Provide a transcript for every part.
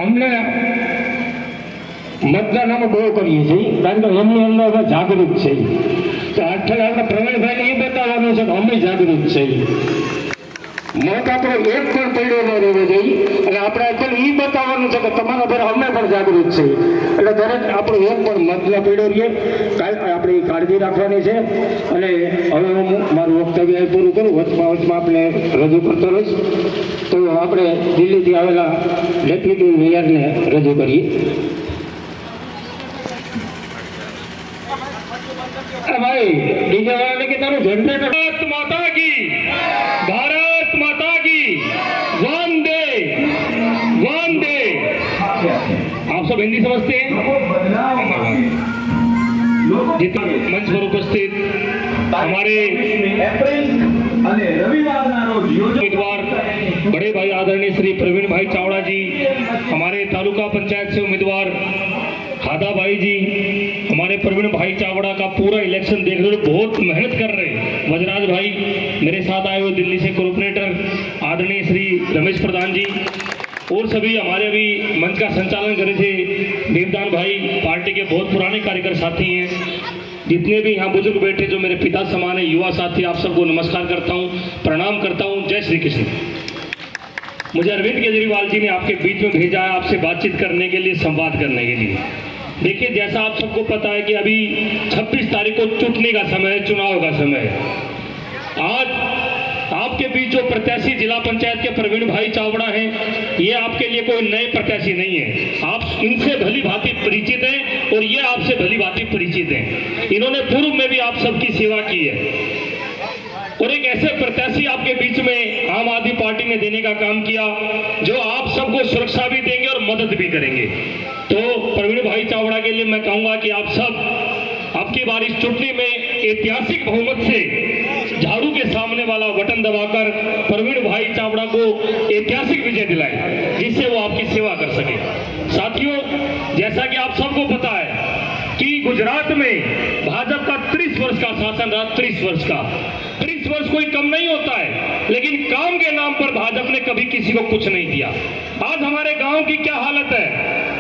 અમને મતદાન અમે બહુ કરીએ છીએ, કારણ કે એમની અંદર અમે જાગૃત છે. તો આજકાલ આપણે પ્રવીણભાઈને એ બતાવવાનું છે કે અમે જાગૃત છીએ. મત આપણો એક પણ પડ્યો ન રહેવો જોઈએ, અને આપણે અત્યારે એ બતાવવાનું છે કે તમારા પર અમે પણ જાગૃત છીએ. એટલે દરેક આપણો એક પણ મત ન પડ્યો રહીએ, આપણે એ કાળજી રાખવાની છે. અને હવે હું મારું વક્તવ્ય પૂરું કરું, વચમાં આપણે રજૂ કરતો રહીશ. તો આપણે દિલ્હીથી આવેલા ડેપ્યુટી મેયરને રજૂ કરીએ. ભાઈ ડીજે વાળાને કે તારું જનરેટર. ભારત માતા કી, ભારત माता की वंदे वंदे। आप सब हिंदी समझते हैं? जितने मंच पर उपस्थित हमारे उम्मीदवार बड़े भाई आदरणीय श्री प्रवीण भाई चावड़ा जी, हमारे तालुका पंचायत से उम्मीदवार हादा भाई जी, हमारे प्रवीण भाई चावड़ा का पूरा इलेक्शन देख रहे, बहुत मेहनत कर रहे हैं। वजराज भाई मेरे साथ आए हुए दिल्ली से कॉर्पोरेटर आदरणीय श्री रमेश प्रधान जी, और सभी हमारे अभी मंच का संचालन करे थे देवदान भाई, पार्टी के बहुत पुराने कार्यकर साथी हैं। जितने भी यहाँ बुजुर्ग बैठे जो मेरे पिता समान है, युवा साथी, आप सबको नमस्कार करता हूँ, प्रणाम करता हूँ। जय श्री कृष्ण। मुझे अरविंद केजरीवाल जी ने आपके बीच में भेजा है आपसे बातचीत करने के लिए, संवाद करने के लिए। देखिए, जैसा आप सबको पता है कि अभी 26 तारीख को चुटने का समय है, चुनाव का समय है। आज आपके बीच जो प्रत्याशी जिला पंचायत के प्रवीण भाई चावड़ा हैं, ये आपके लिए कोई नए प्रत्याशी नहीं है। आप इनसे भली भांति परिचित हैं और ये आपसे भली भांति परिचित हैं। इन्होंने पूर्व में भी आप सबकी सेवा की है, और एक ऐसे प्रत्याशी आपके बीच में आम आदमी पार्टी ने देने का काम किया जो आप सबको सुरक्षा भी देंगे और मदद भी करेंगे। तो प्रवीण भाई चावड़ा के लिए मैं कहूंगा कि आप सब आपकी बार इस चुटनी में ऐतिहासिक बहुमत से झाड़ू के सामने वाला बटन दबाकर प्रवीण भाई चावड़ा को ऐतिहासिक विजय दिलाएं, जिससे वो आपकी सेवा कर सके। साथियों, जैसा कि आप सबको पता है कि गुजरात में भाजपा का 30 वर्ष का शासन रहा, 30 वर्ष का। 30 वर्ष कोई कम नहीं होता है, लेकिन काम के नाम पर भाजपा ने कभी किसी को कुछ नहीं दिया। आज हमारे गांव की क्या हालत है?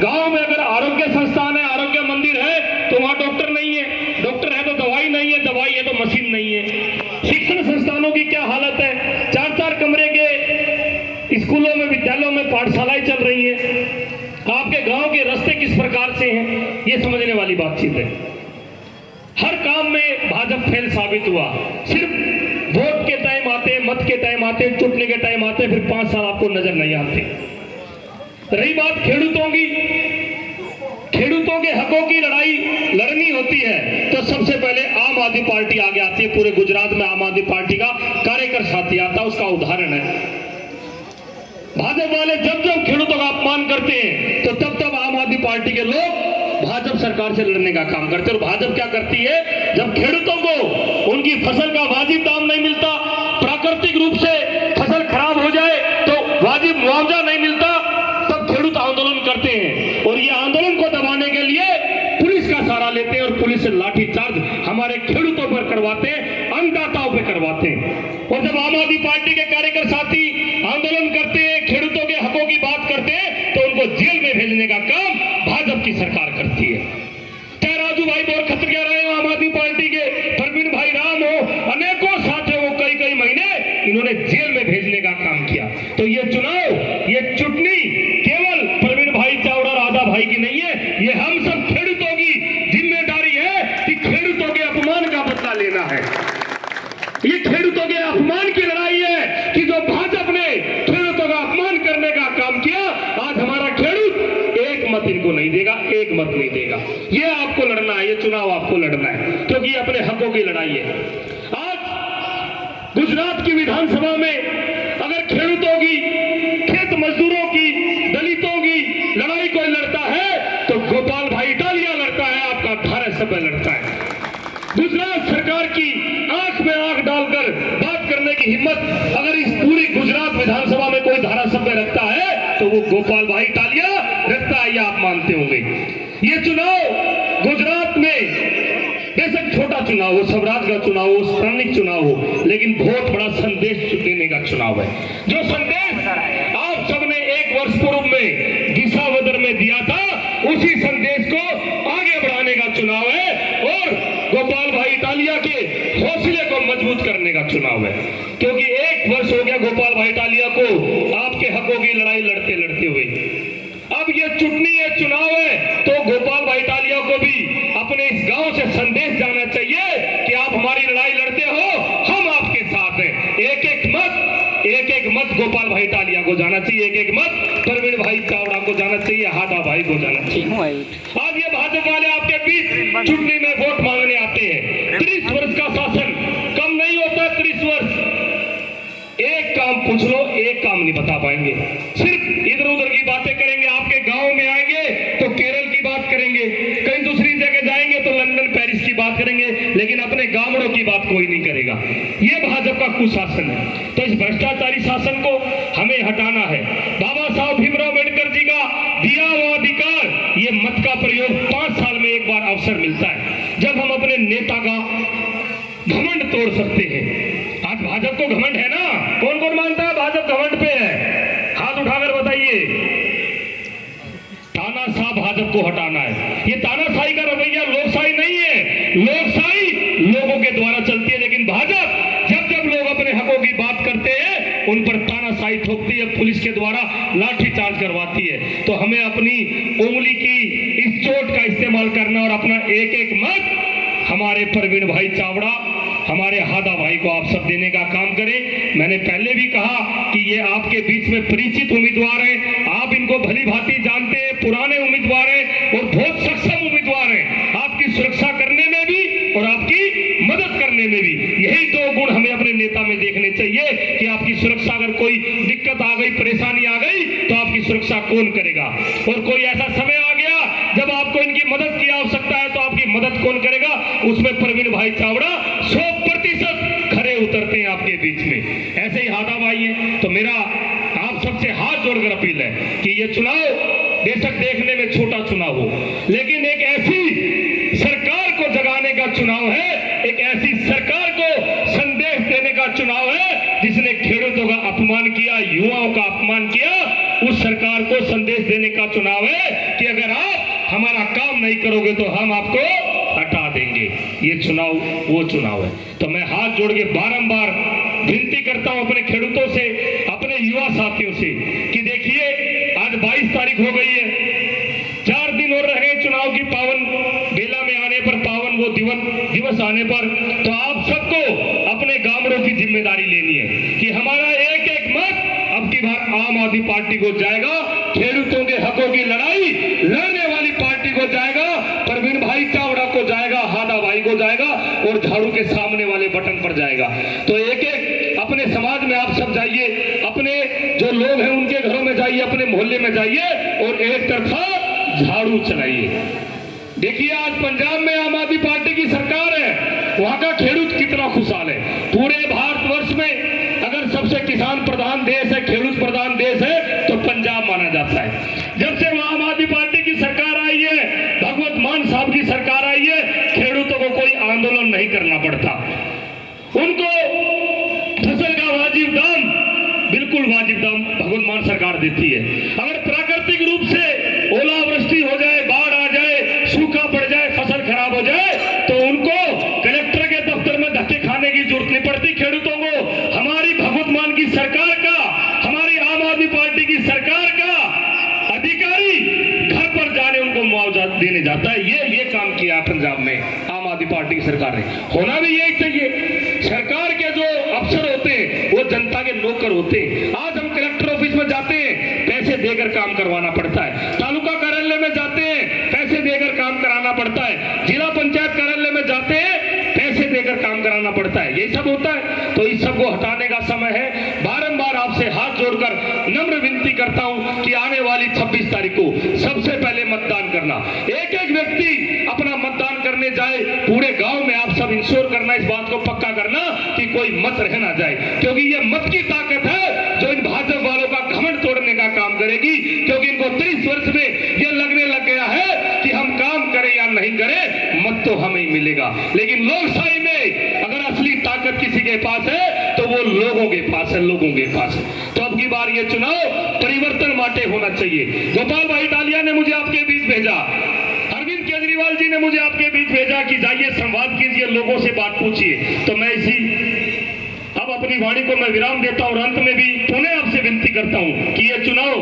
गांव में अगर आरोग्य संस्थान है, आरोग्य मंदिर है, तो वहां डॉक्टर नहीं है, डॉक्टर है तो दवाई नहीं है, दवाई है तो मशीन नहीं है। शिक्षण संस्थानों की क्या हालत है? 4-4 कमरे के स्कूलों में, विद्यालयों में पाठशालाएं चल रही है। आपके गांव के रास्ते किस प्रकार से हैं, ये समझने वाली बातचीत है। हर काम में भाजपा फेल साबित हुआ। सिर्फ वोट के टाइम आते, मत के टाइम आते, चुटने के टाइम आते, फिर 5 साल आपको नजर नहीं आते। रही बात खेडूतों की, खेडूतों के हकों की लड़ाई लड़नी होती है तो सबसे पहले आम आदमी पार्टी आगे आती है। पूरे गुजरात में आम आदमी पार्टी का कार्यकर साथी आता है, उसका उदाहरण है। भाजपा वाले जब जब खेडूतों का अपमान करते हैं तो तब तब आम आदमी पार्टी के लोग भाजपा सरकार से लड़ने का काम करते हैं। और भाजपा क्या करती है, जब खेडूतों को उनकी फसल का वाजिब दाम नहीं मिलता, प्राकृतिक रूप से फसल खराब हो जाए तो वाजिब मुआवजा नहीं मिलता, तब खेडूत आंदोलन करते हैं। और ये आंदोलन को दबाने के लिए पुलिस का सहारा लेते हैं, और पुलिस से लाठीचार्ज हमारे खेडूतों पर करवाते हैं, अन्नदाताओं पर करवाते हैं। और जब आम आदमी पार्टी के कार्यकर साथी आंदोलन करते हैं, खेडूतों के हकों की बात करते हैं, तो उनको जेल में भेजने का काम भाजपा की सरकार करती है। चाहे राजू भाई बोरखत्रिया रहे हो आम आदमी पार्टी के, प्रवीण भाई राम हो, अनेकों साथी हो, कई महीने इन्होंने जेल में भेजने का काम किया। तो ये चुनाव, ये चुटनी केवल प्रवीण भाई चावड़ा राधा भाई की नहीं है, ये हम सब खेडूतों की जिम्मेदारी है कि खेडूतों के अपमान का बदला लेना है। ये खेडूतों के अपमान की लड़ाई है कि जो भाजपा ने खेडूतों का अपमान करने का काम किया, आज हमारा खेडूत एक मत इनको नहीं देगा, एक मत नहीं देगा। ये आपको लड़ना है, ये चुनाव आपको लड़ना है, क्योंकि अपने हकों की लड़ाई है। आज गुजरात की विधानसभा में अगर खेडूतों की, खेत मजदूरों की, दलितों की लड़ाई कोई लड़ता है तो गोपाल भाई इटालिया लड़ता है, आपका धारासभ्य लड़ता है। गुजरात सरकार की आंख में आंख डालकर बात करने की हिम्मत अगर इस पूरी गुजरात विधानसभा में कोई धारासभ्य रखता है तो वो गोपाल भाई इटालिया रखता है, ये आप मानते होंगे। ये चुनाव गुजरात में बेशक छोटा चुनाव हो, स्वराज का चुनाव हो, स्थानिक चुनाव हो, लेकिन बहुत बड़ा संदेश देने का चुनाव है। जो संदेश आप सबने 1 वर्ष पूर्व में दिशा में दिया था, उसी संदेश को आगे बढ़ाने का चुनाव है और गोपाल भाई इटालिया के हौसले को मजबूत करने का चुनाव है। क्योंकि 1 वर्ष हो गया गोपाल भाई इटालिया को आपके हकों की लड़ाई लड़ते लड़ते हुए। अब ये चुटनी है, चुनाव है, तो गोपाल भाई इटालिया को भी अपने इस गांव से संदेश जाना चाहिए कि आप हमारी लड़ाई लड़ते हो, हम आपके साथ हैं। एक एक मत गोपाल भाई इटालिया को जाना चाहिए, एक एक मत प्रवीण भाई चावड़ा को जाना चाहिए, हादा भाई को जाना चाहिए। आज ये भाजपा वाले आपके बीच चुटनी में वोट मांगने आते हैं। 30 वर्ष का शासन कम नहीं होता। 30 वर्ष एक काम पूछ लो, एक काम नहीं बता पाएंगे, सिर्फ इधर उधर की बातें करेंगे। आपके गांव में आएंगे तो केरल की बात करेंगे, कहीं दूसरी जगह जाएंगे तो लंदन पेरिस की बात करेंगे, लेकिन अपने गांवों की बात कोई नहीं करेगा। ये भाजपा का कुशासन है। तो इस भ्रष्टाचारी शासन को हमें हटाना है। बाबा साहब भीमराव अम्बेडकर जी का दिया हुआ अधिकार, ये मत का प्रयोग 5 साल में एक बार अवसर मिलता है जब हम अपने नेता का घमंड तोड़ सकते हैं। आज भाजपा को घमंड है ना? कौन कौन मानता है भाजपा घमंड पे है? हाथ उठाकर बताइए। तानाशाह भाजपा को हटाना है। ये तानाशाही का रवैया लोकशाही नहीं है। लोकशाही लोगों के द्वारा चलती है, लेकिन भाजपा जब जब लोग अपने हकों की बात करते हैं उन पर तानाशाही थोपती है, पुलिस के द्वारा लाठीचार्ज करवाती है। तो हमें अपनी उंगली की इस चोट का इस्तेमाल करना और अपना एक एक मत हमारे प्रवीण भाई चावड़ा, हमारे हादा भाई को आप सब देने का काम करें। मैंने पहले भी कहा कि ये आपके बीच में परिचित उम्मीदवार हैं, आप इनको भली भांति जानते हैं, पुराने उम्मीदवार हैं और बहुत सक्षम उम्मीदवार हैं, आपकी सुरक्षा करने में भी और आपकी मदद करने में भी। यही 2 गुण हमें अपने नेता में देखने चाहिए कि आपकी सुरक्षा, अगर कोई दिक्कत आ गई, परेशानी आ गई, तो आपकी सुरक्षा कौन करेगा। और कोई ऐसा समय आ गया जब आपको इनकी मदद की आवश्यकता है, तो आपकी मदद कौन करेगा? उसमें प्रवीण भाई चावड़ा 100% खरे उतरते हैं आपके बीच में। ऐसे ही हादा भाई है। तो मेरा आप सबसे हाथ जोड़कर अपील है कि ये चुनाव बेशक देखने में छोटा चुनाव हो, लेकिन एक ऐसी सरकार को जगाने का चुनाव है, एक ऐसी सरकार को संदेश देने का चुनाव है जिसने खेडूतों का अपमान किया, युवाओं का अपमान किया। उस सरकार को संदेश देने का चुनाव है कि अगर आप हमारा काम नहीं करोगे तो हम आपको हटा देंगे। ये चुनाव वो चुनाव है। तो मैं हाथ जोड़ के बारंबार विनती करता हूं अपने खेडूतों से, अपने युवा साथियों से कि देखिए आज 22 तारीख हो गई है, 4 दिन और रह गए चुनाव की पावन बेला में आने पर, पावन वो दिवस आने पर। तो आप सबको अपने गांवों की जिम्मेदारी लेनी है कि हमारा एक एक मत अब की बार आम आदमी पार्टी को जाएगा, खेडूतों के हकों की लड़ाई लड़ने वाली पार्टी को जाएगा, प्रवीण भाई चावड़ा को जाएगा, हादा भाई को जाएगा और झाड़ू के सामने वाले बटन पर जाएगा। तो एक एक अपने समाज में आप सब जाइए, अपने जो लोग हैं उनके घरों में जाइए, अपने मोहल्ले में जाइए और एक तरफा झाड़ू चलाइए। देखिए आज पंजाब में आम आदमी पार्टी की सरकार है, वहां का खेडूत कितना खुशहाल है। पूरे भारतवर्ष में अगर सबसे किसान प्रधान देश है, खेडूत प्रधान देश है, तो पंजाब माना जाता है। जब से वहां आम आदमी पार्टी की सरकार आई है, भगवत मान साहब की सरकार आई है, खेडूतों को कोई आंदोलन नहीं करना पड़ता। उनको फसल का वाजिब दाम, बिल्कुल वाजिब दाम भगवत मान सरकार देती है। अगर प्राकृतिक रूप से ओलावृष्टि हो जाए, बाढ़ आ जाए, सूखा पड़ जाए, फसल खराब हो जाए, तो उनको कलेक्टर के दफ्तर में धक्के खाने की जरूरत नहीं पड़ती। खेडूतों को हमारी भगवत मान की सरकार का, हमारी आम आदमी पार्टी की सरकार का अधिकारी घर पर जाने उनको मुआवजा देने जाता है। ये काम किया पंजाब में आम आदमी पार्टी की सरकार ने। होना भी यही चाहिए। सरकार के जो अफसर होते हैं वो जनता के नौकर होते हैं। आज हम कलेक्टर ऑफिस में जाते हैं, पैसे देकर काम करवाना पड़ता है। तालुका कार्यालय में जाते हैं, पैसे देकर काम कराना पड़ता है। जिला पंचायत कार्यालय में जाते हैं, पैसे देकर काम कराना पड़ता है। यही सब होता है। तो इस सब को हटाने का समय है। बारंबार आपसे हाथ जोड़कर नम्र विनती करता हूं कि आने वाली 26 तारीख को सबसे पहले मतदान करना। एक एक व्यक्ति अपना मतदान करने जाए, पूरे गांव में आप सब इंश्योर करना, इस बात को पक्का करना कि कोई मत रह ना जाए, क्योंकि ये मत की ताकत है जो इन भाजपा वालों का घमंड तोड़ने का काम करेगी। क्योंकि इनको 30 वर्ष में ये लगने लग गया है कि हम काम करें या नहीं करें, मत तो हमें ही मिलेगा। लेकिन लोकशाही में अगर असली ताकत किसी के पास है तो वो लोगों के पास है, लोगों के पास है। तो अब की की बार ये चुनाव परिवर्तन माटे होना चाहिए। गोपाल भाई इटालिया ने मुझे आपके बीच भेजा, अरविंद केजरीवाल जी ने मुझे आपके बीच भेजा कि जाइए संवाद कीजिए, लोगों से बात पूछिए। तो मैं इसी अब अपनी वाणी को मैं विराम देता हूं और अंत में भी पुनः आपसे विनती करता हूं कि ये चुनाव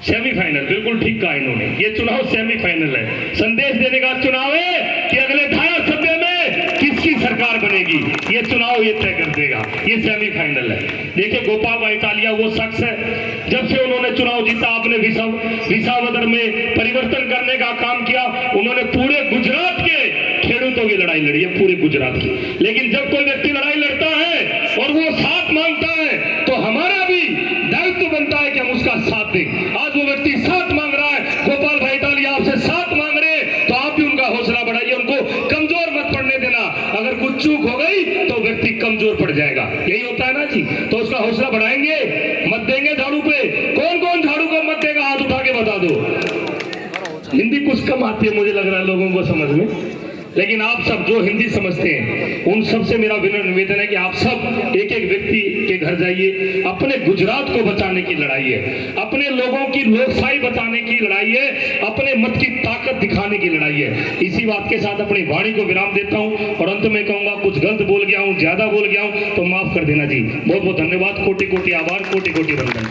सेमीफाइनल, बिल्कुल ठीक कहा इन्होंने, ये चुनाव सेमीफाइनल है। संदेश देने का चुनाव है कि अगले धारा सभ्य में किसकी सरकार बनेगी, ये चुनाव ये तय कर देगा। ये सेमीफाइनल है। देखिए गोपाल भाई इटालिया वो शख्स है, जब से उन्होंने चुनाव जीता, आपने विसावदर में परिवर्तन करने का काम किया। उन्होंने पूरे गुजरात के खेडूतों की लड़ाई लड़ी है, पूरे गुजरात की। लेकिन जब कोई व्यक्ति लड़ाई लड़ता है और वो साथ मांगता है तो हमारा भी दायित्व बनता है कि हम उसका साथ दें। आज वो व्यक्ति साथ मांग रहा है, गोपाल भाई इटालिया आपसे साथ मांग रहे हैं, तो आप भी उनका हौसला बढ़ाइए, उनको कमजोर मत पड़ने देना। अगर कुछ चूक हो गई तो व्यक्ति कमजोर पड़ जाएगा, यही होता है ना जी। तो उसका हौसला बढ़ाएंगे, मत देंगे झाड़ू पे। कौन कौन झाड़ू को मत देगा, हाथ उठा के बता दो। हिंदी कुछ कम आती है मुझे लग रहा है लोगों को समझ में, लेकिन आप सब जो हिंदी समझते हैं उन सब से मेरा विनम्र निवेदन है कि आप सब एक एक व्यक्ति के घर जाइए। अपने गुजरात को बचाने की लड़ाई है, अपने लोगों की लोकशाही बचाने की लड़ाई है, अपने मत की ताकत दिखाने की लड़ाई है। इसी बात के साथ अपनी वाणी को विराम देता हूं और अंत में कहूंगा कुछ गलत बोल गया हूं, ज्यादा बोल गया हूं तो माफ कर देना जी। बहुत बहुत धन्यवाद, कोटि कोटि आभार, कोटि कोटि वंदन।